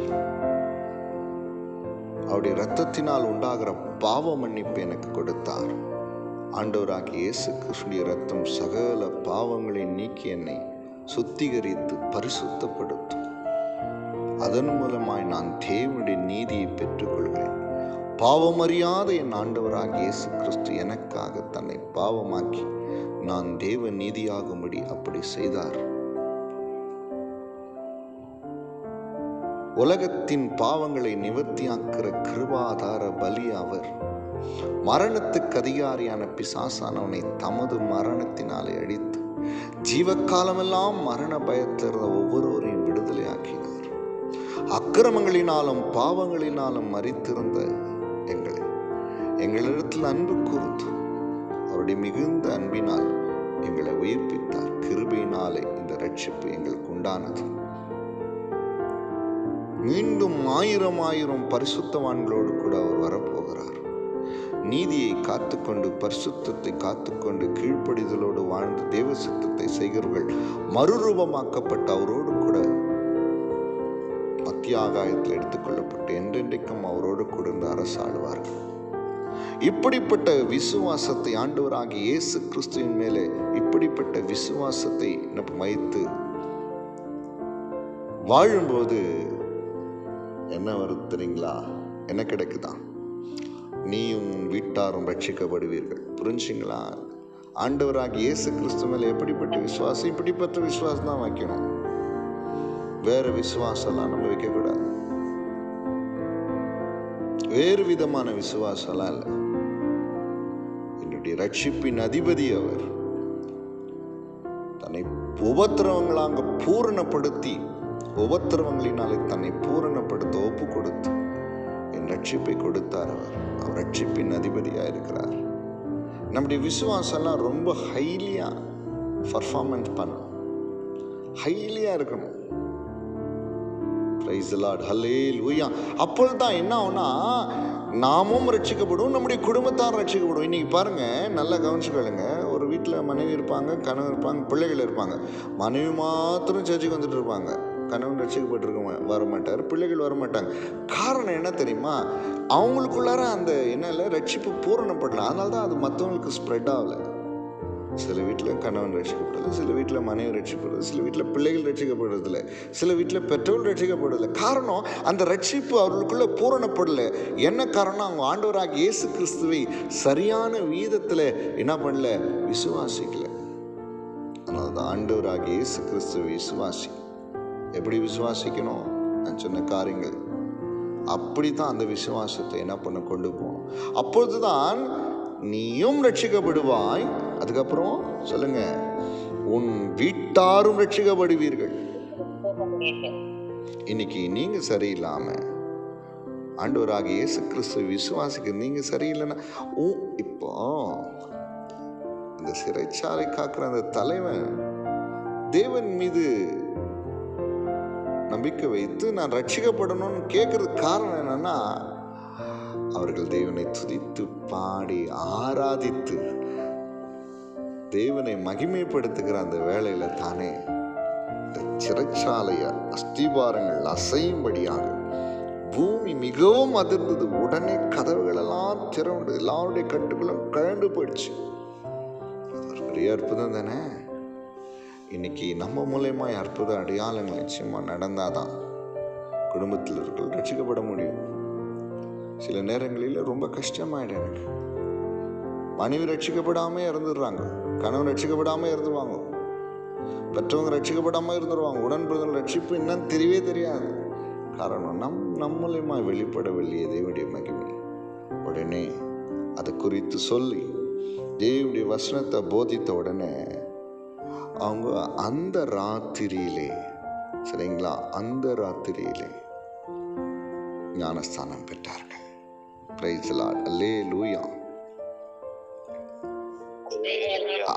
அவருடைய இரத்தத்தினால் உண்டாகிற பாவ மன்னிப்பு எனக்கு கொடுத்தார். ஆண்டவராகிய இயேசு கிறிஸ்துவின் இரத்தம் சகல பாவங்களை நீக்கி என்னை சுத்திகரித்து பரிசுத்தப்படுத்தும். அதன் மூலமாய் நான் தேவனுடைய நீதியை பெற்றுக்கொள்கிறேன். பாவமறியாத என் ஆண்டவராகிய இயேசு கிறிஸ்து எனக்காக தன்னை பாவமாக்கி நான் தேவ நீதியாகும்படி அப்படி செய்தார். உலகத்தின் பாவங்களை நிவர்த்தியாக்குற கிருபாதார பலி அவர். மரணத்துக்கு அதிகாரியான பிசாசானவனை தமது மரணத்தினாலே அழித்து ஜீவகாலமெல்லாம் மரண பயத்திலிருந்த ஒவ்வொருவரையும் விடுதலையாக்கினார். அக்கிரமங்களினாலும் பாவங்களினாலும் மரித்திருந்த எங்களிடத்தில் அன்பு கூர்ந்து அவருடைய மிகுந்த அன்பினால் எங்களை உயிர்ப்பித்தார். கிருபையினாலே இந்த ரட்சிப்பு எங்களுக்கு உண்டானது. மீண்டும் 1000 பரிசுத்தவான்களோடு கூட அவர் வரப்போகிறார். நீதியை காத்துக்கொண்டு, பரிசுத்தத்தை காத்துக்கொண்டு, கீழ்ப்படிதலோடு வாழ்ந்து தேவ சித்தத்தை செய்கிறவர்கள் மறுரூபமாக்கப்பட்ட அவரோடு கூட மத்திய ஆகாயத்தில் எடுத்துக்கொள்ளப்பட்டு என்றென்றைக்கும் அவரோடு கூட இருந்து அரசாடுவார்கள். இப்படிப்பட்ட விசுவாசத்தை ஆண்டவராகிய இயேசு கிறிஸ்துவின் மேலே இப்படிப்பட்ட விசுவாசத்தை வைத்து வாழும்போது என்ன வருது தெரியுங்களா? என்ன கிடைக்குதான்? நீயும் வீட்டாரும் ரட்சிக்கப்படுவீர்கள். புரிஞ்சுங்களா? ஆண்டவராகிய இயேசு கிறிஸ்து மேல எப்படிப்பட்ட விசுவாசம்? இப்படிப்பட்ட விசுவாசம் தான் வைக்கணும். வேற விசுவாசம்லாம் நம்ம வைக்கக்கூடாது. வேறு விதமான விசுவாசம்லாம் இல்லை. என்னுடைய ரட்சிப்பின் அதிபதி அவர். தன்னை உபத்திரவங்களாங்க பூரணப்படுத்தி, உபத்திரவங்களினாலே தன்னை பூரணப்படுத்த ஒப்பு கொடுத்து என் ரட்சிப்பை கொடுத்தார். அவர் ரட்சிப்பின் அதிபதியா இருக்கிறார். நம்முடைய விசுவாசம்லாம் ரொம்ப ஹைலியா பர்ஃபார்மன்ஸ் பண்ணணும், ஹைலியா இருக்கணும். பிரைஸ் தி லார்ட், ஹல்லேலூயா. அப்பொழுதுதான் என்ன ஆகும்னா, நாமும் ரட்சிக்கப்படும், நம்முடைய குடும்பத்தார் ரட்சிக்கப்படும். இன்னைக்கு பாருங்க, நல்லா கவனிச்சுக்கொள்ளுங்க. ஒரு வீட்டில் மனைவி இருப்பாங்க, கணவன் இருப்பாங்க, பிள்ளைகள் இருப்பாங்க. மனைவி மாத்திரம் சர்ச்சுக்கு வந்துட்டு இருப்பாங்க, கணவன் ரட்சிக்கப்பட்டிருக்க வரமாட்டார், பிள்ளைகள் வரமாட்டாங்க. காரணம் என்ன தெரியுமா? அவங்களுக்குள்ளார அந்த என்ன ரட்சிப்பு பூரணப்படல. அதனால தான் அது மற்றவங்களுக்கு ஸ்ப்ரெட் ஆகலை. சில வீட்டில் கணவன் ரட்சிக்கப்படுறது, சில வீட்டில் மனைவி ரட்சிக்கப்படுறது, சில வீட்டில் பிள்ளைகள் ரட்சிக்கப்படுறதில்ல, சில வீட்டில் பெற்றோர் ரட்சிக்கப்படுறதில்ல. காரணம், அந்த ரட்சிப்பு அவர்களுக்குள்ள பூரணப்படலை. என்ன காரணம்? அவங்க ஆண்டவராகிய இயேசு கிறிஸ்துவை சரியான வீதத்தில் என்ன பண்ணல? விசுவாசிக்கல. அதனால தான் ஆண்டவராகிய இயேசு கிறிஸ்துவை விசுவாசி. எப்படி விசுவாசிக்கணும்? நான் சொன்ன காரியங்கள் அப்படி தான் அந்த விசுவாசத்தை என்ன பண்ண கொண்டு போகணும். அப்பொழுதுதான் நீயும் ரட்சிக்கப்படுவாய். அதுக்கப்புறம் சொல்லுங்க, உன் வீட்டாரும் ரட்சிக்கப்படுவீர்கள். இன்னைக்கு நீங்க சரியில்லாம ஆண்டவராகிய இயேசு கிறிஸ்துவை விசுவாசிக்க நீங்க சரியில்லைன்னா, இப்போ இந்த சிறைச்சாலை காக்கிற அந்த தலைவன் தேவன் மீது நம்பிக்கை வைத்து நான் ரட்சிக்கப்படணும்னு கேட்கறதுக்கு காரணம் என்னன்னா, அவர்கள் தேவனை துதித்து பாடி ஆராதித்து தேவனை மகிமைப்படுத்துகிற அந்த வேளையில தானே சிறைச்சாலைய அஸ்திபாரங்கள் அசையும்படியாக பூமி மிகவும் அதிர்ந்தது. உடனே கதவுகள் எல்லாம் திறந்து எல்லாருடைய கட்டுகளும் கழண்டு போயிடுச்சு. ஒரு பெரிய அற்புதம் தானே. இன்னைக்கு நம்ம மூலயமா அற்புத அடையாளங்கள் நிச்சயமா நடந்தாதான் குடும்பத்தில் இருக்கிற ரட்சிக்கப்பட முடியும். சில நேரங்களில் ரொம்ப கஷ்டமாயிடும் எனக்கு. மனைவி ரட்சிக்கப்படாமல் இறந்துடுறாங்க, கணவன் ரட்சிக்கப்படாமல் இறந்துருவாங்க, பெற்றவங்க ரட்சிக்கப்படாமல் இருந்துருவாங்க, உடன்பிறந்த ரட்சிப்பு என்னன்னு தெரியவே தெரியாது. காரணம் நம்மளையுமா வெளிப்படவில்லையே தேவனுடைய மகிமை. உடனே அதை குறித்து சொல்லி தேவனுடைய வசனத்தை போதித்த உடனே அவங்க அந்த ராத்திரியிலே, சரிங்களா, அந்த ராத்திரியிலே ஞானஸ்தானம் பெற்றார்கள். பிரைஸ் தி லார்ட், அல்லேலூயா.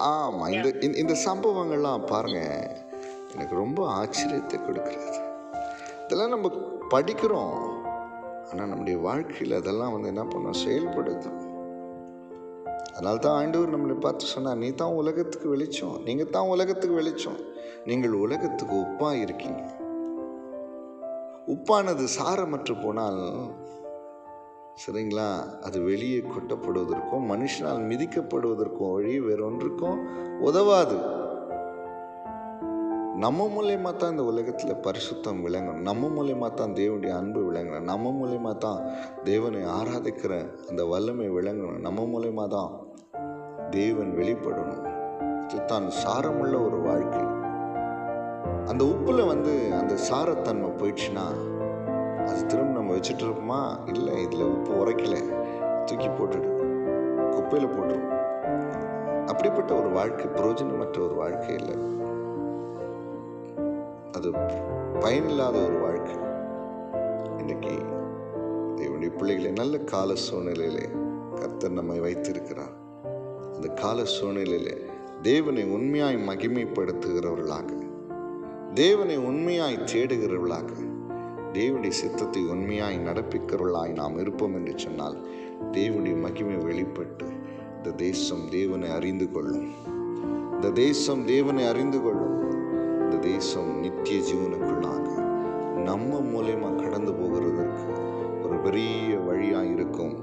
ஆமா, இந்த சம்பவங்கள்லாம் பாருங்க, எனக்கு ரொம்ப ஆச்சரியத்தை கொடுக்கிறது. இதெல்லாம் நம்ம படிக்கிறோம், ஆனால் நம்முடைய வாழ்க்கையில் அதெல்லாம் என்ன பண்ணோம், செயல்படுத்தும். அதனால தான் ஆண்டவர் நம்மளை பார்த்து சொன்னார், நீ தான் உலகத்துக்கு வெளிச்சம், நீங்கள் தான் உலகத்துக்கு வெளிச்சம், நீங்கள் உலகத்துக்கு உப்பாக இருக்கீங்க. உப்பானது சாரமற்று போனால், சரிங்களா, அது வெளியே கொட்டப்படுவதற்கும் மனுஷனால் மிதிக்கப்படுவதற்கும் வழி வேறொன்றுக்கும் உதவாது. நம்ம மூலியமா தான் இந்த உலகத்தில் பரிசுத்தம் விளங்கணும், நம்ம மூலியமா தான் தேவனுடைய அன்பு விளங்கணும், நம்ம மூலியமா தான் தேவனை ஆராதிக்கிற அந்த வல்லமை விளங்கணும், நம்ம மூலியமா தான் தேவன் வெளிப்படணும். இதுதான் சாரமுள்ள ஒரு வாழ்க்கை. அந்த உப்புல அந்த சாரத்தன்மை போயிடுச்சுன்னா அது திரும்ப நம்ம வச்சுட்டு இருப்போமா? இல்லை, இதில் உப்பு உரைக்கல, தூக்கி போட்டுடு, குப்பையில் போட்டுரும். அப்படிப்பட்ட ஒரு வாழ்க்கை பிரயோஜனமற்ற ஒரு வாழ்க்கை இல்லை, அது பயனில்லாத ஒரு வாழ்க்கை. இன்னைக்கு தேவனுடைய பிள்ளைகளை நல்ல கால சூழ்நிலையிலே கர்த்தர் நம்மை வைத்திருக்கிறார். அந்த கால சூழ்நிலையிலே தேவனை உண்மையாய் மகிமைப்படுத்துகிறவர்களாக, தேவனை உண்மையாய் தேடுகிறவர்களாக, தேவனுடைய சித்தத்தை உண்மையாய் நடப்பிக்கிறவர்களாய் நாம் இருப்போம் என்று சொன்னால் தேவனுடைய மகிமை வெளிப்பட்டு இந்த தேசம் தேவனை அறிந்து கொள்ளும். இந்த தேசம் தேவனை அறிந்து கொள்ளும். இந்த தேசம் நித்திய ஜீவனுக்குள்ளாக நம்ம மூலமா கடந்து போகிறதற்கு ஒரு பெரிய வழியாக இருக்கும்.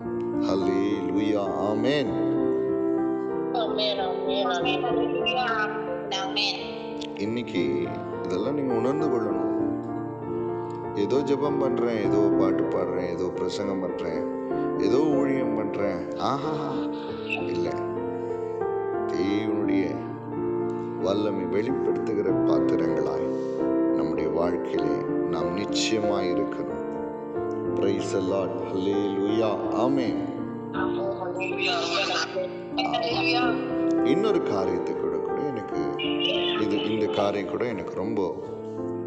ஹல்லேலூயா, ஆமென். இன்னைக்கு இதெல்லாம் நீங்க உணர்ந்து கொள்ளணும். ஏதோ ஜெபம் பண்றேன், ஏதோ பாட்டு பாடுறேன், ஏதோ பிரசங்கம் பண்றேன், ஏதோ ஊழியம் பண்றேன், ஆஹா இல்லை. தேவனுடைய வல்லமை வெளிப்படுத்துகிற பாத்திரங்களாய் நம்முடைய வாழ்க்கையிலே நாம் நிச்சயமாய் இருக்கணும். பிரைஸ் தி லார்ட், ஹல்லேலூயா, ஆமென். இன்னொரு காரியத்தை கூட எனக்கு இந்த காரியம் கூட எனக்கு ரொம்ப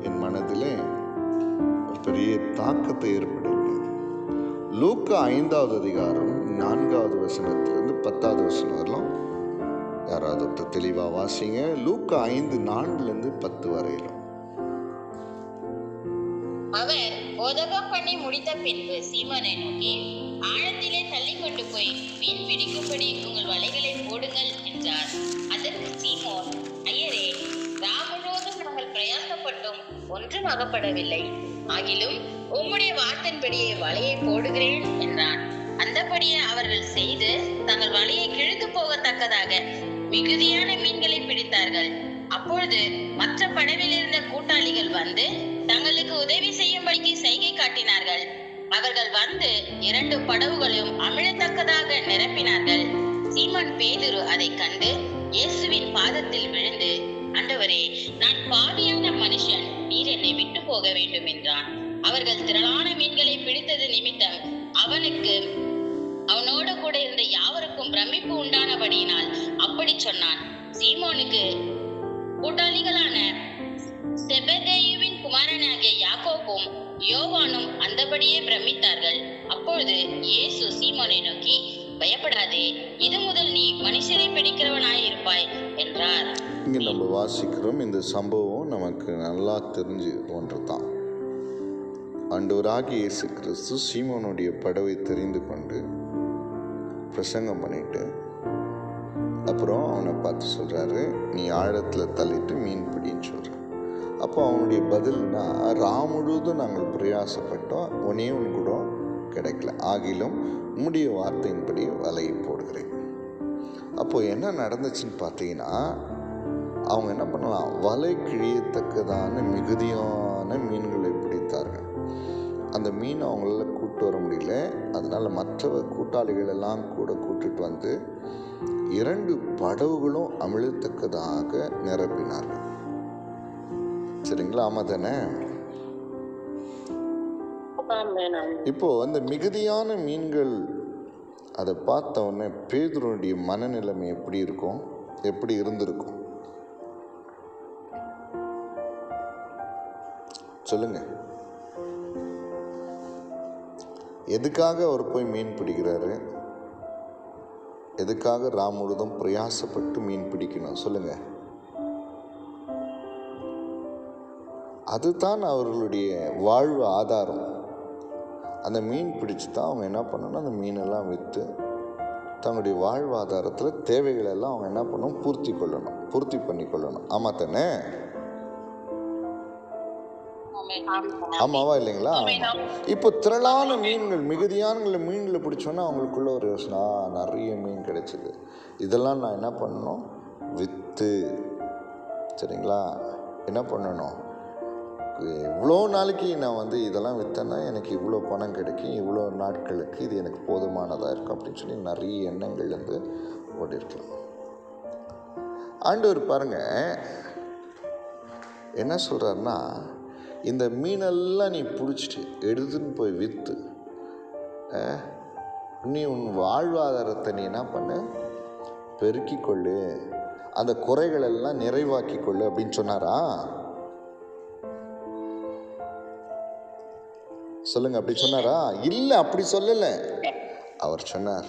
என் மனதில் பெரிய தாக்கத்தை ஏற்படுகிறது. லூக்கா 5வது அதிகாரம் 4வது வசனத்திலிருந்து 10வது வசனம் வரலாம். யாராவது ஒருத்தர் தெளிவா வாசிங்க. லூக்கா 5:4 10 வரையிலும். அவர் போதகம் பண்ணி முடித்த பின்பு சீமோனை நோக்கி, ஆழத்திலே தள்ளி கொண்டு போய் மீன் பிடிக்கும்படி உங்கள் வலைகளை போடுங்கள் என்றார். அதற்கு சீமோன், ஐயரே, முழுவதும் நாங்கள் பிரயாசப்பட்டும் ஒன்றும் அகப்படவில்லை, ஆகிலும் உம்முடைய வார்த்தையின்படியே வலையை போடுகிறேன் என்றான். அந்தபடியே அவர்கள் செய்து தங்கள் வலையை கிழித்து போகத்தக்கதாக மிகுதியான மீன்களை பிடித்தார்கள். அப்பொழுது மற்ற படவில் இருந்த கூட்டாளிகள் வந்து தங்களுக்கு உதவி செய்யும்படிக்கு சைகை காட்டினார்கள். அவர்கள் வந்து 2 படவுகளையும் அமிழத்தக்கதாக நிரப்பினார்கள். சீமோன் பேதுரு அதை கண்டு இயேசுவின் பாதத்தில் விழுந்து, ஆண்டவரே, நான் பாவியான மனுஷன், நீர் என்னை விட்டு போக வேண்டும் என்றான். அவர்கள் திரளான மீன்களை பிடித்தது நிமித்தம் அவனுக்கு அவனோடு கூட இருந்த யாவருக்கும் பிரமிப்பு உண்டானபடியினால் அப்படி சொன்னான். சீமோனுக்கு கூட்டாளிகளான செபெதேயுவின் குமாரனாகிய யாக்கோபும் யோவானும் அந்தபடியே பிரமித்தார்கள். அப்பொழுது இயேசு சீமோனை நோக்கி, பயப்படாதே, இது முதல் நீ மனுஷரை பிடிக்கிறவனாயிருப்பாய் என்றார். இங்க நம்ம வாசிக்கிறோம். இந்த சம்பவம் நமக்கு நல்லா தெரிஞ்சு ஒன்று தான். ஆண்டவராகிய இயேசு கிறிஸ்து சீமோனுடைய படவை தெரிந்து கொண்டு பிரசங்கம் பண்ணிட்டு அப்புறம் அவனை பார்த்து சொல்றாரு, நீ ஆழத்துல தள்ளிட்டு மீன் பிடின்னு சொல்ற. அப்போ அவனுடைய பதில்னா, முழுவதும் நாங்கள் பிரயாசப்பட்டோம், ஒன்னே ஒன்று கூட கிடைக்கல, ஆகிலும் உம்முடைய வார்த்தையின்படி வலையை போடுகிறேன். அப்போ என்ன நடந்துச்சுன்னு பார்த்தீங்கன்னா, அவங்க என்ன பண்ணலாம், வலை கிழியத்தக்கதான மிகுதியான மீன்களை பிடித்தார்கள். அந்த மீன் அவங்களால கூப்பிட்டு வர முடியல. அதனால் மற்ற கூட்டாளிகள் எல்லாம் கூட கூட்டிட்டு வந்து 2 படகுகளும் அமிழத்தக்கதாக நிரப்பினார்கள். சரிங்களா? ஆமாம் தானே? இப்போ அந்த மிகுதியான மீன்கள் அதை பார்த்த உடனே பேதுருடைய மனநிலைமை எப்படி இருக்கும், எப்படி இருந்திருக்கும் சொல்லுங்க. எதுக்காக அவர் போய் மீன் பிடிக்கிறாரு? எதுக்காக முழுதும் பிரயாசப்பட்டு மீன் பிடிக்கணும் சொல்லுங்க? அதுதான் அவர்களுடைய வாழ்வு ஆதாரம். அந்த மீன் பிடிச்சு தான் அவங்க என்ன பண்ணணும், அந்த மீனெல்லாம் விற்று தங்களுடைய வாழ்வாதாரத்தில் தேவைகளெல்லாம் அவங்க என்ன பண்ணணும், பூர்த்தி பண்ணி கொள்ளணும். ஆமாம் தானே? ஆமாவா இல்லைங்களா? இப்போ திரளான மீன்கள், மிகுதியான மீன்களை பிடிச்சோன்னா அவங்களுக்குள்ள ஒரு யோசனை, நிறைய மீன் கிடைச்சிது, இதெல்லாம் நான் என்ன பண்ணணும், விற்று, சரிங்களா, என்ன பண்ணணும், இவ்வளோ நாளைக்கு நான் இதெல்லாம் விற்றேன்னா எனக்கு இவ்வளோ பணம் கிடைக்கும், இவ்வளோ நாட்களுக்கு இது எனக்கு போதுமானதாக இருக்கும் அப்படின்னு சொல்லி நிறைய எண்ணங்கள் ஓடி இருக்கலாம். ஆண்டவர் பாருங்க என்ன சொல்கிறாருன்னா, இந்த மீனெல்லாம் நீ பிடிச்சிட்டு எடுத்துன்னு போய் விற்று நீ உன் வாழ்வாதாரத்தை நீ என்ன பண்ணு, பெருக்கிக் கொள்ளு, அந்த குறைகளெல்லாம் நிறைவாக்கி கொள்ளு அப்படின்னு சொன்னாரா? சொல்லுங்க, அப்படி சொன்னாரா? இல்லை, அப்படி சொல்லலை. அவர் சொன்னார்,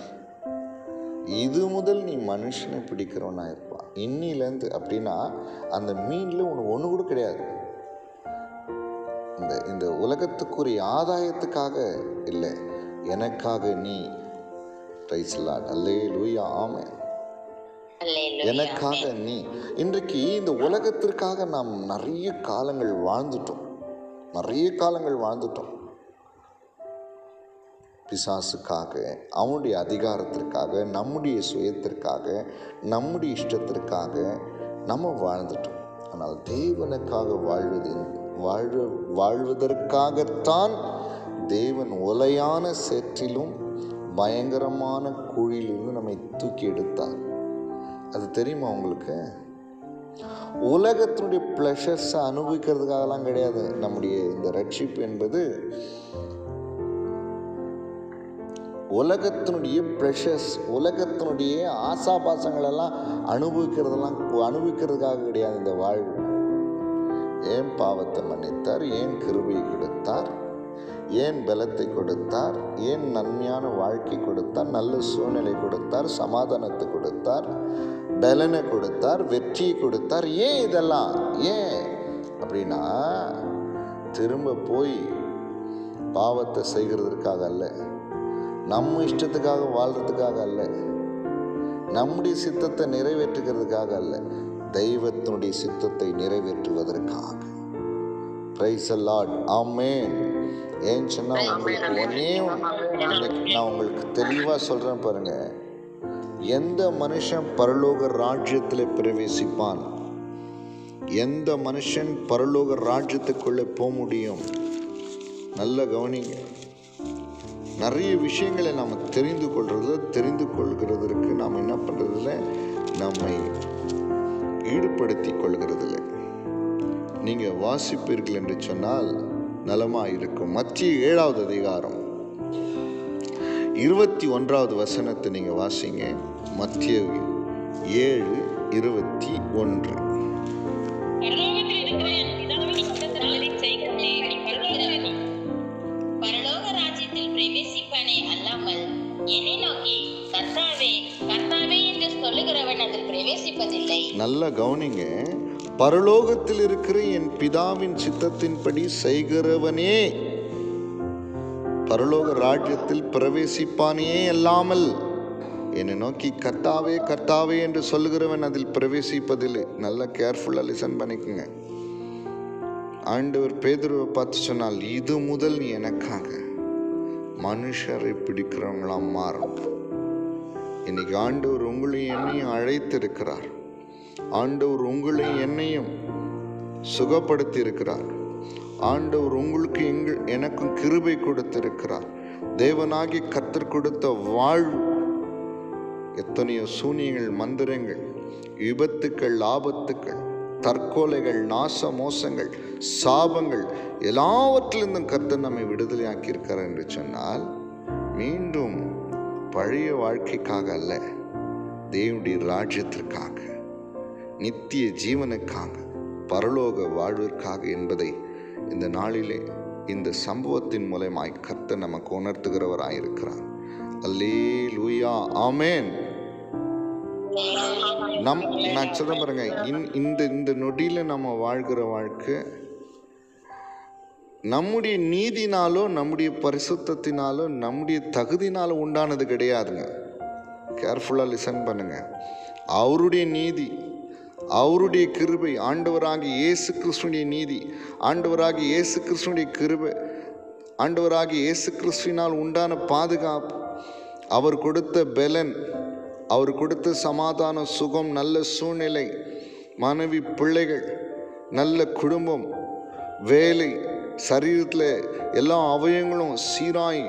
இது முதல் நீ மனுஷனை பிடிக்கிறவனா இருப்பான் இன்னிலேருந்து. அப்படின்னா அந்த மீனில் உனக்கு ஒன்று கூட கிடையாது. இந்த உலகத்துக்குரிய ஆதாயத்துக்காக இல்லை, எனக்காக நீ. பிரைஸ் லார்ட், அல்லேலூயா, ஆமென். எனக்காக நீ. இன்றைக்கு இந்த உலகத்திற்காக நாம் நிறைய காலங்கள் வாழ்ந்துட்டோம். பிசாசுக்காக, அவனுடைய அதிகாரத்திற்காக, நம்முடைய சுயத்திற்காக, நம்முடைய இஷ்டத்திற்காக நம்ம வாழ்ந்துட்டோம். ஆனால் தேவனுக்காக வாழ்வதற்காகத்தான் தேவன் உலையான சேற்றிலும் பயங்கரமான குழியிலிருந்து நம்மை தூக்கி எடுத்தார். அது தெரியுமா உங்களுக்கு? உலகத்தினுடைய பிளஷர்ஸை அனுபவிக்கிறதுக்காகலாம் கிடையாது. நம்முடைய இந்த ரட்சிப்பு என்பது உலகத்தினுடைய ப்ரெஷர்ஸ், உலகத்தினுடைய ஆசாபாசங்களெல்லாம் அனுபவிக்கிறதுக்காக கிடையாது இந்த வாழ்வு. ஏன் பாவத்தை மன்னித்தார், ஏன் கிருபையை கொடுத்தார், ஏன் பலத்தை கொடுத்தார், ஏன் நன்மையான வாழ்க்கை கொடுத்தார், நல்ல சூழ்நிலை கொடுத்தார், சமாதானத்தை கொடுத்தார், பலனை கொடுத்தார், வெற்றியை கொடுத்தார். ஏன் இதெல்லாம்? ஏன் அப்படின்னா திரும்ப போய் பாவத்தை செய்கிறதுக்காக அல்ல, நம்ம இஷ்டத்துக்காக வாழ்றதுக்காக அல்ல, நம்முடைய சித்தத்தை நிறைவேற்றுகிறதுக்காக அல்ல, தெய்வத்தினுடைய சித்தத்தை நிறைவேற்றுவதற்காக. பிரைஸ் தி லார்ட், ஆமென். ஏன் சொன்னா உங்களுக்கு நான் உங்களுக்கு தெளிவா சொல்றேன் பாருங்க. எந்த மனுஷன் பரலோக ராஜ்யத்தில் பிரவேசிப்பான், எந்த மனுஷன் பரலோக ராஜ்யத்துக்குள்ளே போக முடியும்? நல்ல கவனிங்க. நிறைய விஷயங்களை நாம் தெரிந்து கொள்கிறதற்கு நாம் என்ன பண்ணுறதில்ல, நம்மை ஈடுபடுத்தி கொள்கிறதில்லை. நீங்கள் வாசிப்பீர்கள் என்று சொன்னால் நலமாக இருக்கும். மத்திய 7வது அதிகாரம் 21வது வசனத்தை நீங்கள் வாசிங்க. மத்திய 7:21. பரலோக ராஜ்யத்தில் பிரவேசிப்பானே அல்லாமல் என்னை நோக்கி கர்த்தாவே கர்த்தாவே என்று சொல்லுகிறவன் அதில் பிரவேசிப்பதில்லை. நல்ல கவனிங்க. பரலோகத்தில் இருக்கிற என் பிதாவின் சித்தத்தின்படி செய்கிறவனே பரலோக ராஜ்யத்தில் பிரவேசிப்பானே அல்லாமல் என்னை நோக்கி கர்த்தாவே கர்த்தாவே என்று சொல்லுகிறவன் அதில் பிரவேசிப்பதில்லை. நல்லா கேர்ஃபுல்லாக லிசன் பண்ணிக்கோங்க. ஆண்டவர் பேதுருவை பார்த்து சொன்னால், இது முதல் நீ எனக்காக மனுஷரை பிடிக்கிறவங்களாம் மாறும். இன்னைக்கு ஆண்டவர் உங்களையும் என்னையும் அழைத்திருக்கிறார். ஆண்டவர் உங்களையும் என்னையும் சுகப்படுத்தி இருக்கிறார். ஆண்டவர் உங்களுக்கு எனக்கும் கிருபை கொடுத்திருக்கிறார். தேவனாகி கர்த்தர் கொடுத்த வாழ்வு எத்தனையோ சூனியங்கள், மந்திரங்கள், விபத்துக்கள், ஆபத்துக்கள், தற்கொலைகள், நாச மோசங்கள், சாபங்கள் எல்லாவற்றிலிருந்தும் கர்த்தர் நம்மை விடுதலையாக்கி இருக்கிறார் என்று சொன்னால், மீண்டும் பழைய வாழ்க்கைக்காக அல்ல, தேவனுடைய ராஜ்யத்திற்காக, நித்திய ஜீவனுக்காக, பரலோக வாழ்விற்காக என்பதை இந்த நாளிலே இந்த சம்பவத்தின் மூலமாய் கர்த்தர் நமக்கு உணர்த்துகிறவராயிருக்கிறார். அல்லேலூயா, ஆமென். நான் சொல்ல பாருங்க, இந்த நொடியில நம்ம வாழ்கிற வாழ்க்கை நம்முடைய நீதினாலோ நம்முடைய பரிசுத்தத்தினாலோ நம்முடைய தகுதினாலோ உண்டானது கிடையாதுங்க. கேர்ஃபுல்லாக லிசன் பண்ணுங்க. அவருடைய நீதி, அவருடைய கிருபை, ஆண்டவராகிய இயேசு கிறிஸ்துவினுடைய நீதி, ஆண்டவராகிய இயேசு கிறிஸ்துவினுடைய கிருபை, ஆண்டவராகிய இயேசு கிறிஸ்துவினால் உண்டான பாதுகாப்பு, அவர் கொடுத்த பெலன், அவர் கொடுத்த சமாதான, சுகம், நல்ல சூழ்நிலை, மனைவி, பிள்ளைகள், நல்ல குடும்பம், வேலை, சரீரத்தில் எல்லா அவயங்களும் சீராய்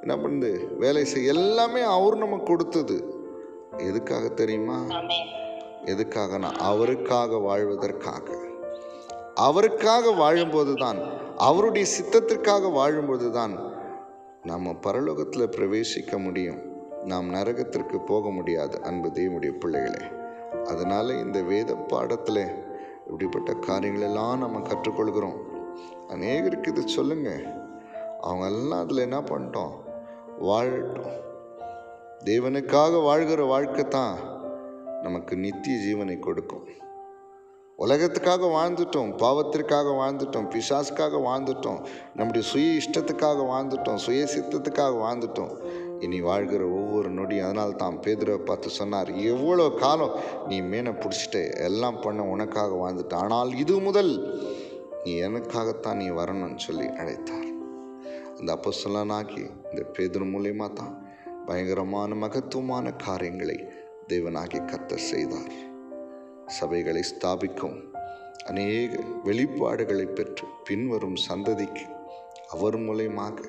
என்ன பண்ணுது, வேலை செய்ய, எல்லாமே அவர் நமக்கு கொடுத்தது. எதுக்காக தெரியுமா? எதுக்காகனா அவருக்காக வாழ்வதற்காக. அவருக்காக வாழும்போது தான், அவருடைய சித்தத்திற்காக வாழும்போது தான் நம்ம பரலோகத்தில் பிரவேசிக்க முடியும். நாம் நரகத்திற்கு போக முடியாது, அன்பு தேவனுடைய பிள்ளைகளே. அதனால் இந்த வேத பாடத்தில் இப்படிப்பட்ட காரியங்களெல்லாம் நம்ம கற்றுக்கொள்கிறோம். அநேகருக்கு இது சொல்லுங்க, அவங்க எல்லாம் அதில் என்ன பண்ணிட்டோம், வாழட்டும். தேவனுக்காக வாழ்கிற வாழ்க்கை தான் நமக்கு நித்திய ஜீவனை கொடுக்கும். உலகத்துக்காக வாழ்ந்துட்டோம், பாவத்திற்காக வாழ்ந்துட்டோம், பிசாசுக்காக வாழ்ந்துட்டோம், நம்முடைய சுய இஷ்டத்துக்காக வாழ்ந்துட்டோம், சுய சித்தத்துக்காக வாழ்ந்துட்டோம். இனி வாழ்கிற ஒவ்வொரு நொடியும், அதனால் தான் பேதுருவை பார்த்து சொன்னார், எவ்வளோ காலம் நீ மீனை பிடிச்சிட்டு எல்லாம் பண்ண உனக்காக வாழ்ந்துட்ட, ஆனால் இது முதல் நீ எனக்காகத்தான் நீ வரணும்னு சொல்லி அழைத்தார். அந்த அப்போஸ்தலனாகி இந்த பேதுரு மூலியமா தான் பயங்கரமான மகத்துவமான காரியங்களை தேவனாகி கர்த்தர் செய்தார். சபைகளை ஸ்தாபிக்கும் அநேக வெளிப்பாடுகளை பெற்று பின்வரும் சந்ததிக்கு அவர் மூலமாக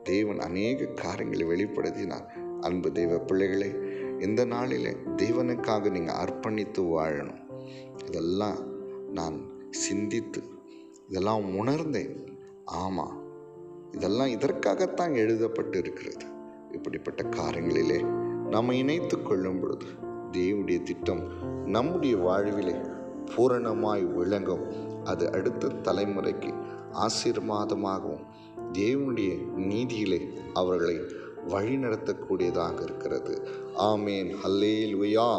தேவன் அநேக காரியங்களை வெளிப்படுத்தினார். அன்பு தெய்வ பிள்ளைகளே, இந்த நாளிலே தேவனுக்காக நீங்கள் அர்ப்பணித்து வாழணும். இதெல்லாம் நான் சிந்தித்து இதெல்லாம் உணர்ந்தேன். ஆமாம், இதெல்லாம் இதற்காகத்தான் எழுதப்பட்டு இருக்கிறது. இப்படிப்பட்ட காரியங்களிலே நம்ம இணைத்து கொள்ளும் பொழுது தேவனுடைய திட்டம் நம்முடைய வாழ்விலே பூரணமாய் விளங்கும். அது அடுத்த தலைமுறைக்கு ஆசீர்வாதமாகவும் தேவனுடைய நீதியிலே அவர்களை வழிநடத்தக்கூடியதாக இருக்கிறது. ஆமேன். அல்லேலூயா.